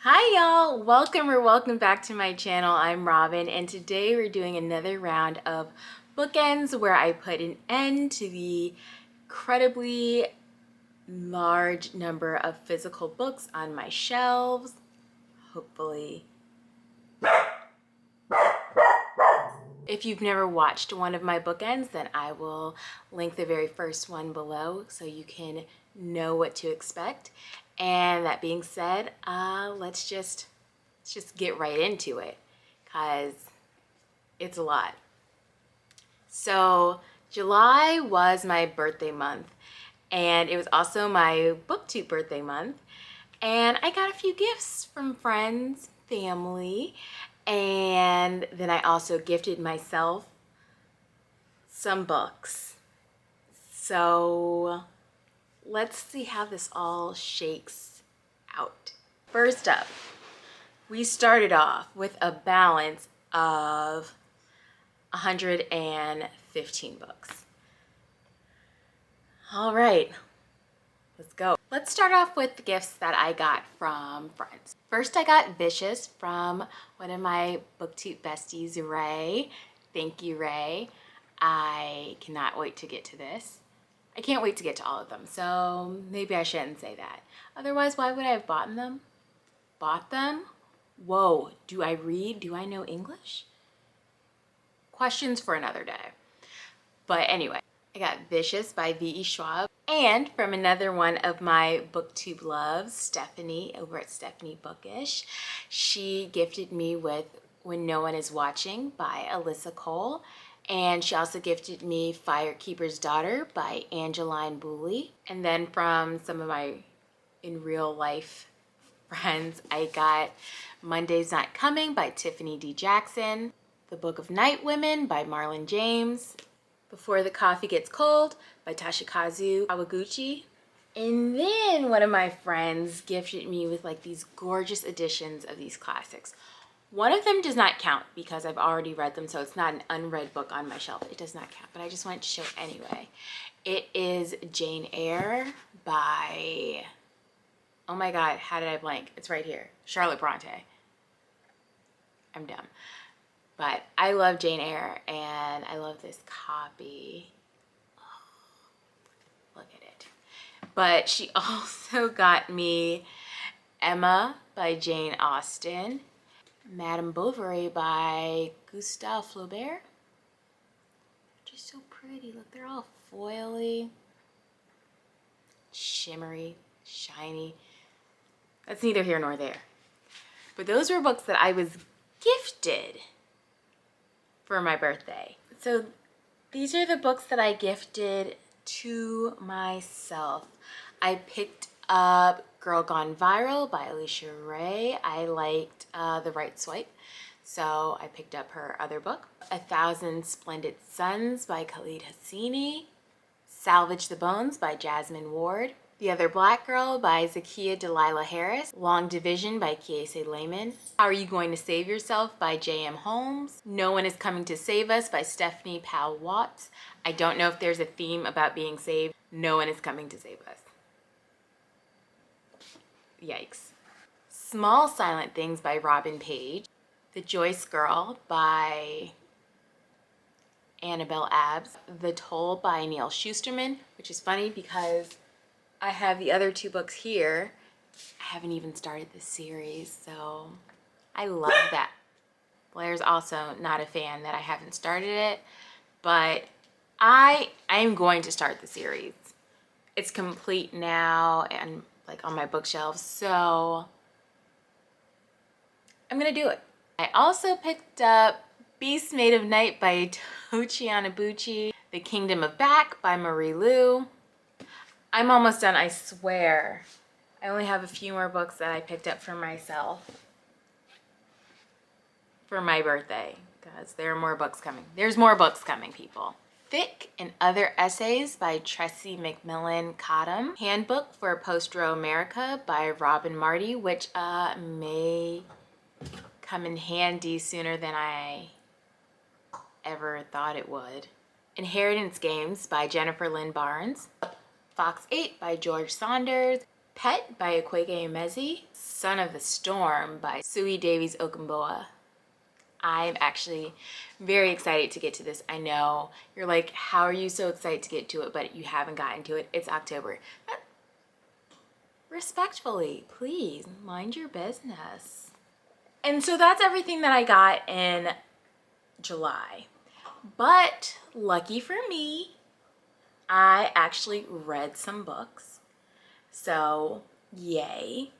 Hi y'all, welcome back to my channel. I'm Robin and today we're doing another round of bookends where I put an end to the incredibly large number of physical books on my shelves. Hopefully. If you've never watched one of my bookends, then I will link the very first one below so you can know what to expect. And that being said, let's just get right into it because it's a lot. So July was my birthday month and it was also my BookTube birthday month. And I got a few gifts from friends, family, and then I also gifted myself some books. So let's see how this all shakes out. First up, we started off with a balance of 115 books. All right, let's go. Let's start off with the gifts that I got from friends. First, I got Vicious from one of my BookTube besties, Ray. Thank you, Ray. I cannot wait to get to this. I can't wait to get to all of them, so maybe I shouldn't say that. Otherwise, why would I have bought them? Bought them? Whoa, do I read? Do I know English? Questions for another day. But anyway, I got Vicious by V.E. Schwab. And from another one of my BookTube loves, Stephanie, over at Stephanie Bookish, she gifted me with When No One Is Watching by Alyssa Cole. And she also gifted me Firekeeper's Daughter by Angeline Booley. And then from some of my in real life friends, I got Monday's Not Coming by Tiffany D. Jackson, The Book of Night Women by Marlon James, Before the Coffee Gets Cold by Toshikazu Kawaguchi. And then one of my friends gifted me with like these gorgeous editions of these classics. One of them does not count because I've already read them, so it's not an unread book on my shelf. It does not count, but I just wanted to show it anyway. It is Jane Eyre by, oh my God, how did I blank? It's right here, Charlotte Bronte. I'm dumb. But I love Jane Eyre and I love this copy. Oh, look at it. But she also got me Emma by Jane Austen, Madame Bovary by Gustave Flaubert. Just so pretty. Look, they're all foily, shimmery, shiny. That's neither here nor there. But those were books that I was gifted for my birthday. So these are the books that I gifted to myself. I picked up Girl Gone Viral by Alicia Ray. I liked The Right Swipe, so I picked up her other book. 1,000 Splendid Suns by Khalid Hosseini. Salvage the Bones by Jasmine Ward. The Other Black Girl by Zakiya Delilah Harris. Long Division by Kiese Lehman. How Are You Going to Save Yourself by J.M. Holmes. No One Is Coming to Save Us by Stephanie Powell Watts. I don't know if there's a theme about being saved. No one is coming to save us. Yikes. Small Silent Things by Robin Page. The Joyce Girl by Annabelle Abbs. The Toll by Neil Shusterman, which is funny because I have the other two books here. I haven't even started this series, so I love that. Blair's also not a fan that I haven't started it, but I'm going to start the series. It's complete now and like on my bookshelves, so I'm gonna do it. I also picked up Beast Made of Night by Tochi Anabuchi, The Kingdom of Back by Marie Lu. I'm almost done, I swear. I only have a few more books that I picked up for myself for my birthday, because there are more books coming. There's more books coming, people. Thick and Other Essays by Tressie McMillan Cottom. Handbook for Post-Row America by Robin Marty, which may come in handy sooner than I ever thought it would. Inheritance Games by Jennifer Lynn Barnes. Fox 8 by George Saunders. Pet by Akwege Emezi, Son of the Storm by Sui Davies Okumboa. I'm actually very excited to get to this. I know you're like, how are you so excited to get to it, but you haven't gotten to it? It's October. Respectfully, please mind your business. And so that's everything that I got in July. But lucky for me, I actually read some books. So yay.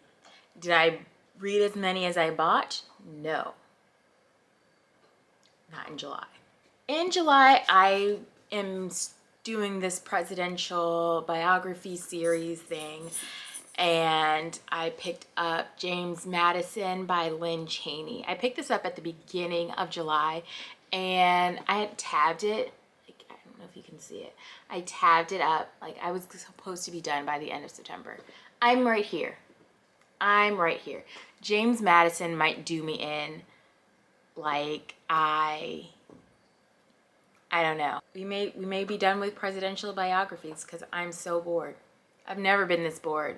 Did I read as many as I bought? No. Not in July. In July, I am doing this presidential biography series thing, and I picked up James Madison by Lynn Chaney. I picked this up at the beginning of July, and I had tabbed it. Like, I don't know if you can see it. I tabbed it up. Like, I was supposed to be done by the end of September. I'm right here. I'm right here. James Madison might do me in. Like, I don't know. We may be done with presidential biographies because I'm so bored. I've never been this bored.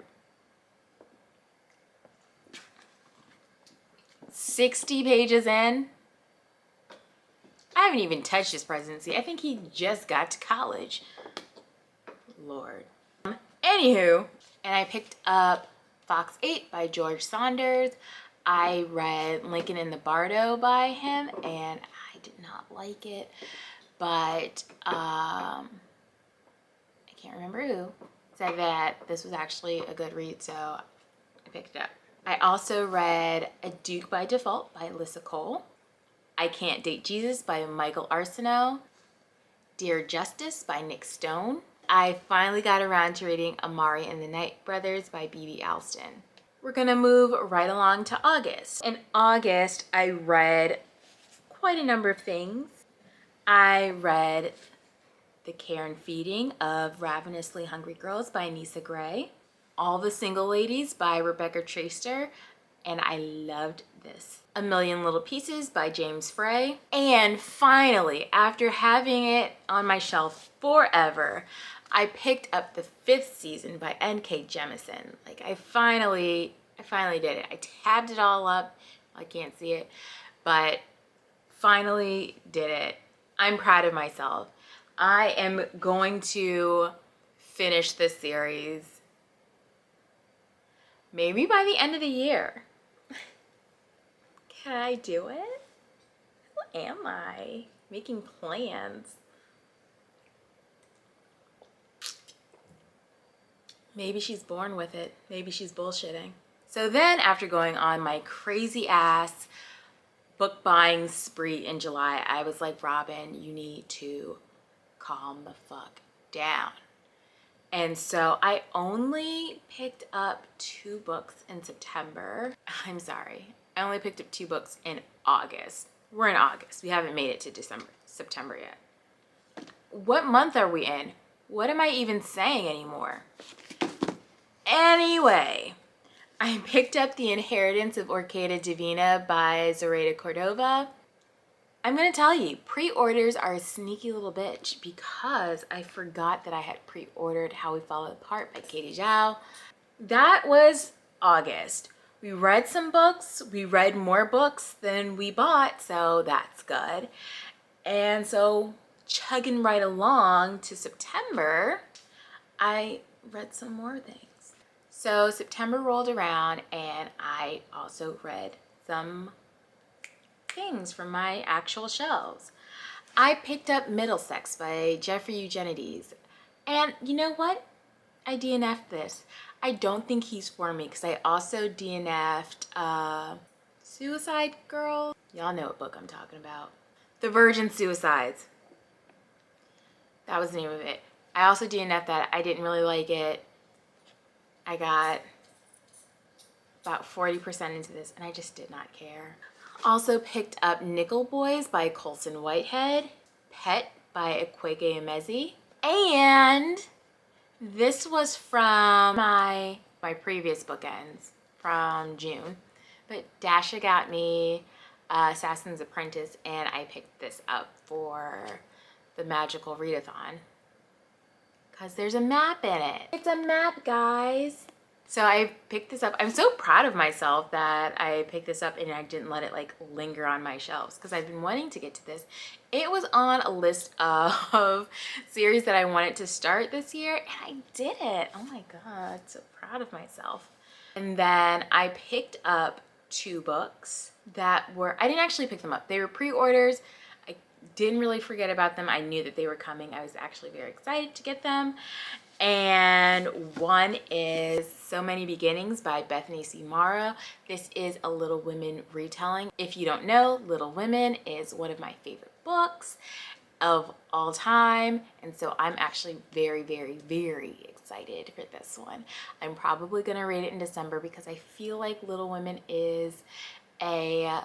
60 pages in. I haven't even touched his presidency. I think he just got to college. Lord. Anywho, and I picked up Fox 8 by George Saunders. I read Lincoln in the Bardo by him, and I did not like it. But I can't remember who said that this was actually a good read, so I picked it up. I also read A Duke by Default by Alyssa Cole. I Can't Date Jesus by Michael Arsenault. Dear Justice by Nick Stone. I finally got around to reading Amari and the Night Brothers by B.B. Alston. We're gonna move right along to August. In August, I read quite a number of things. I read The Care and Feeding of Ravenously Hungry Girls by Anissa Gray. All the Single Ladies by Rebecca Traister, and I loved this. A Million Little Pieces by James Frey. And finally, after having it on my shelf forever, I picked up the 5th season by N.K. Jemisin. Like, I finally did it. I tabbed it all up. I can't see it, but finally did it. I'm proud of myself. I am going to finish this series maybe by the end of the year. Can I do it? Who am I? Making plans. Maybe she's born with it. Maybe she's bullshitting. So then, after going on my crazy ass book buying spree in July, I was like, Robin, you need to calm the fuck down. And so I only picked up 2 books in September. I'm sorry. I only picked up 2 books in August. We're in August. We haven't made it to September yet. What month are we in? What am I even saying anymore? Anyway, I picked up The Inheritance of Orquídea Divina by Zoraida Cordova. I'm gonna tell you, pre-orders are a sneaky little bitch because I forgot that I had pre-ordered How We Fall Apart by Katie Zhao. That was August. We read some books. We read more books than we bought, so that's good. And so chugging right along to September, I read some more things. So September rolled around and I also read some things from my actual shelves. I picked up Middlesex by Jeffrey Eugenides. And you know what? I DNF'd this. I don't think he's for me because I also DNF'd Suicide Girl. Y'all know what book I'm talking about. The Virgin Suicides. That was the name of it. I also DNF'd that. I didn't really like it. I got about 40% into this and I just did not care. Also picked up Nickel Boys by Colson Whitehead, Pet by Akwege Emezi, and this was from my previous Bookends from June, but Dasha got me Assassin's Apprentice and I picked this up for the Magical Readathon because there's a map in it. It's a map, guys. So I picked this up. I'm so proud of myself that I picked this up and I didn't let it like linger on my shelves because I've been wanting to get to this. It was on a list of series that I wanted to start this year and I did it. Oh my God, so proud of myself. And then I picked up 2 books that were, I didn't actually pick them up. They were pre-orders. I didn't really forget about them. I knew that they were coming. I was actually very excited to get them. And one is So Many Beginnings by Bethany C. Morrow. This is a Little Women retelling. If you don't know, Little Women is one of my favorite books of all time. And so I'm actually very, very, very excited for this one. I'm probably going to read it in December because I feel like Little Women is a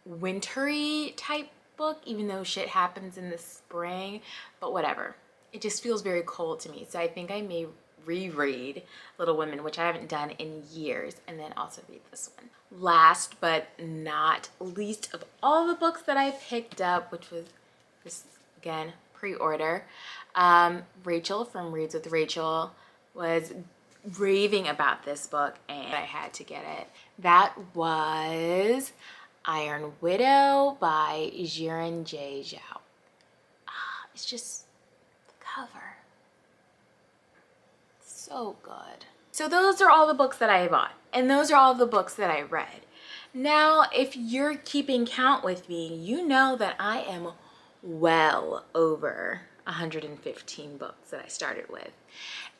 wintry type book, even though shit happens in the spring, but whatever. It just feels very cold to me. So I think I may reread Little Women, which I haven't done in years, and then also read this one. Last but not least of all the books that I picked up, which was this, again, pre-order, Rachel from Reads with Rachel was raving about this book and I had to get it. That was Iron Widow by Jiren J. Zhao. It's just cover. So good. So those are all the books that I bought, and those are all the books that I read. Now, if you're keeping count with me, you know that I am well over 115 books that I started with.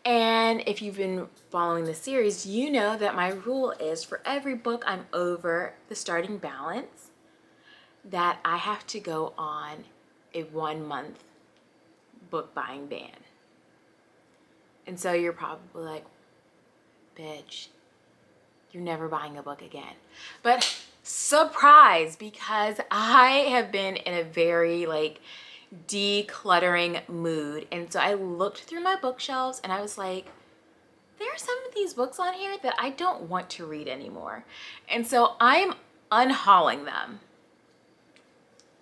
And if you've been following the series, you know that my rule is for every book I'm over the starting balance, that I have to go on a 1-month book buying ban. And so you're probably like, bitch, you're never buying a book again. But surprise, because I have been in a very like decluttering mood. And so I looked through my bookshelves and I was like, there are some of these books on here that I don't want to read anymore. And so I'm unhauling them.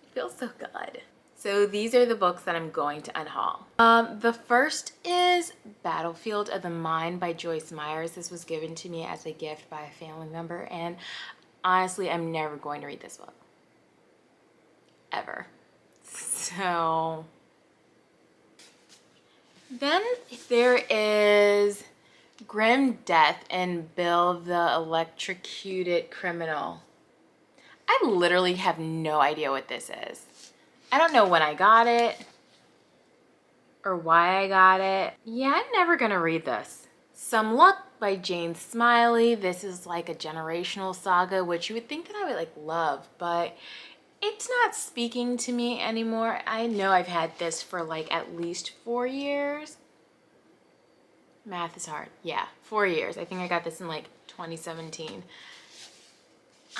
It feels so good. So these are the books that I'm going to unhaul. The first is Battlefield of the Mind by Joyce Meyers. This was given to me as a gift by a family member, and honestly, I'm never going to read this book. Ever. So then there is Grim Death and Bill the Electrocuted Criminal. I literally have no idea what this is. I don't know when I got it or why I got it. Yeah, I'm never gonna read this. Some Luck by Jane Smiley. This is like a generational saga, which you would think that I would like love, but it's not speaking to me anymore. I know I've had this for like at least 4 years. Math is hard. Yeah, 4 years. I think I got this in like 2017.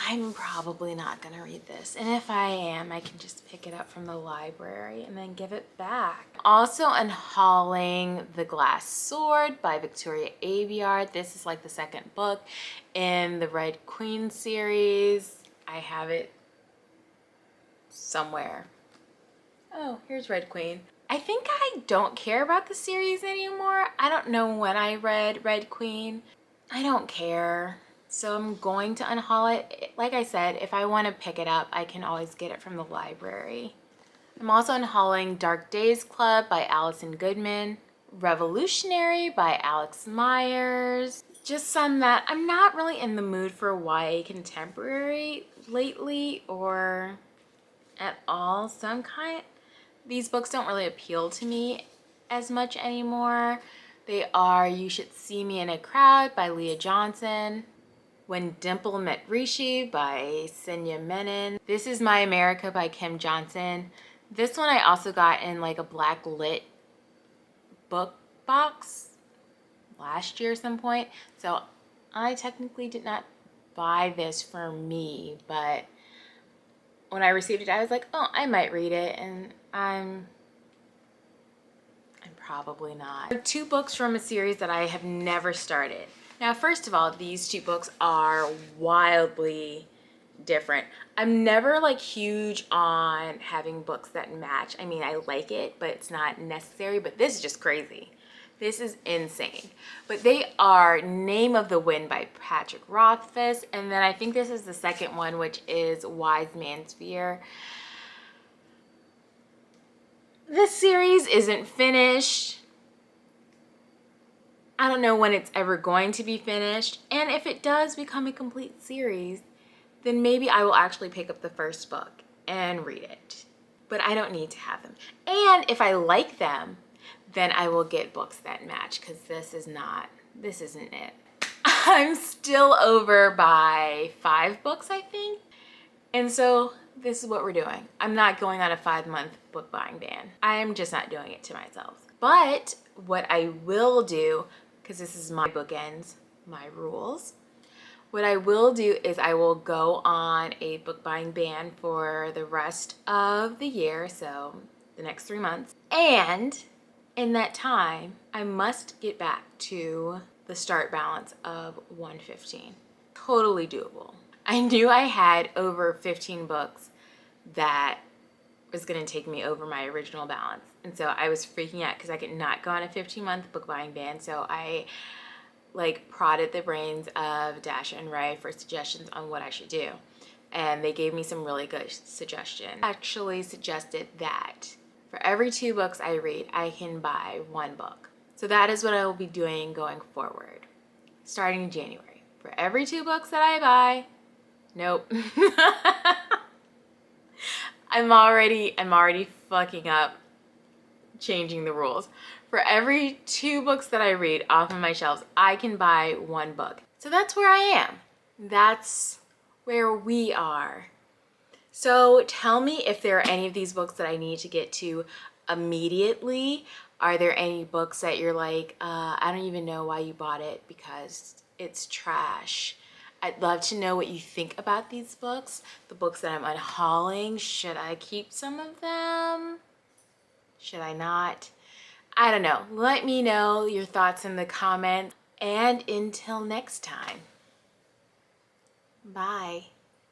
I'm probably not gonna read this. And if I am, I can just pick it up from the library and then give it back. Also unhauling The Glass Sword by Victoria Aveyard. This is like the second book in the Red Queen series. I have it somewhere. Oh, here's Red Queen. I think I don't care about the series anymore. I don't know when I read Red Queen. I don't care. So I'm going to unhaul it. Like I said, if I want to pick it up, I can always get it from the library. I'm also unhauling Dark Days Club by Allison Goodman, Revolutionary by Alex Meyers. Just some that I'm not really in the mood for YA contemporary lately or at all. These books don't really appeal to me as much anymore. They are You Should See Me in a Crowd by Leah Johnson, When Dimple Met Rishi by Senya Menon. This is My America by Kim Johnson. This one I also got in like a black lit book box last year at some point. So I technically did not buy this for me, but when I received it, I was like, oh, I might read it, and I'm probably not. 2 books from a series that I have never started. Now, first of all, these 2 books are wildly different. I'm never like huge on having books that match. I mean, I like it, but it's not necessary, but this is just crazy. This is insane. But they are Name of the Wind by Patrick Rothfuss. And then I think this is the second one, which is Wise Man's Fear. This series isn't finished. I don't know when it's ever going to be finished. And if it does become a complete series, then maybe I will actually pick up the first book and read it. But I don't need to have them. And if I like them, then I will get books that match, because this isn't it. I'm still over by 5 books, I think. And so this is what we're doing. I'm not going on a 5-month book buying ban. I am just not doing it to myself. But what I will do, because this is my bookends, my rules, what I will do is I will go on a book buying ban for the rest of the year, so the next 3 months. And in that time, I must get back to the start balance of 115. Totally doable. I knew I had over 15 books that was going to take me over my original balance. And so I was freaking out because I could not go on a 15-month book buying ban. So I prodded the brains of Dasha and Ray for suggestions on what I should do. And they gave me some really good suggestions. Actually suggested that for every 2 books I read, I can buy 1 book. So that is what I will be doing going forward, starting in January. For every 2 books that I buy, nope. I'm already fucking up changing the rules. For every 2 books that I read off of my shelves, I can buy 1 book. So that's where I am. That's where we are. So tell me if there are any of these books that I need to get to immediately. Are there any books that you're like, I don't even know why you bought it because it's trash? I'd love to know what you think about these books. The books that I'm unhauling, should I keep some of them? Should I not? I don't know. Let me know your thoughts in the comments. And until next time, bye.